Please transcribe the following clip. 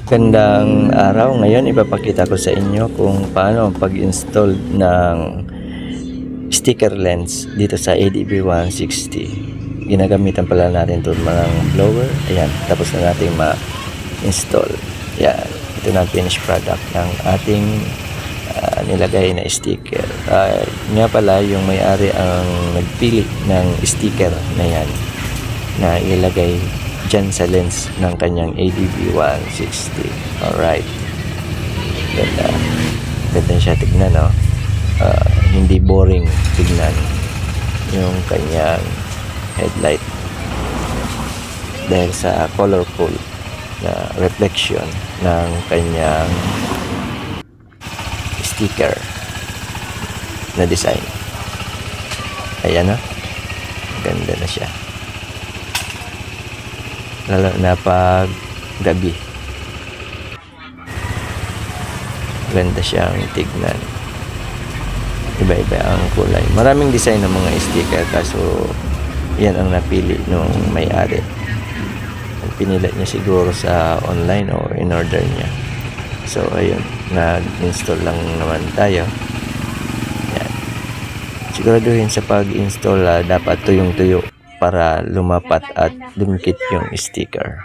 Gandang araw. Ngayon ipapakita ko sa inyo kung paano pag-install ng sticker lens dito sa ADB 160. Ginagamitan pala natin ito ng blower. Ayan, tapos na natin ma-install. Yan, ito na finished product ng ating nilagay na sticker. Nga pala yung may-ari ang nagpili ng sticker na yan na ilagay dyan sa lens ng kanyang ADB 160. Alright, ganda siya tignan, no? Hindi boring tignan yung kanyang headlight dahil sa colorful na reflection ng kanyang sticker na design. Ayan, no? Ganda na siya, lalo na pag gabi. Ganda siyang tignan, iba-iba ang kulay, maraming design ng mga sticker, kaso yan ang napili nung may-ari. Pinilit niya siguro sa online o in order niya. So ayun, nag-install lang naman tayo. Yan, siguraduhin sa pag-install dapat tuyong-tuyo para lumapat at dumikit yung sticker.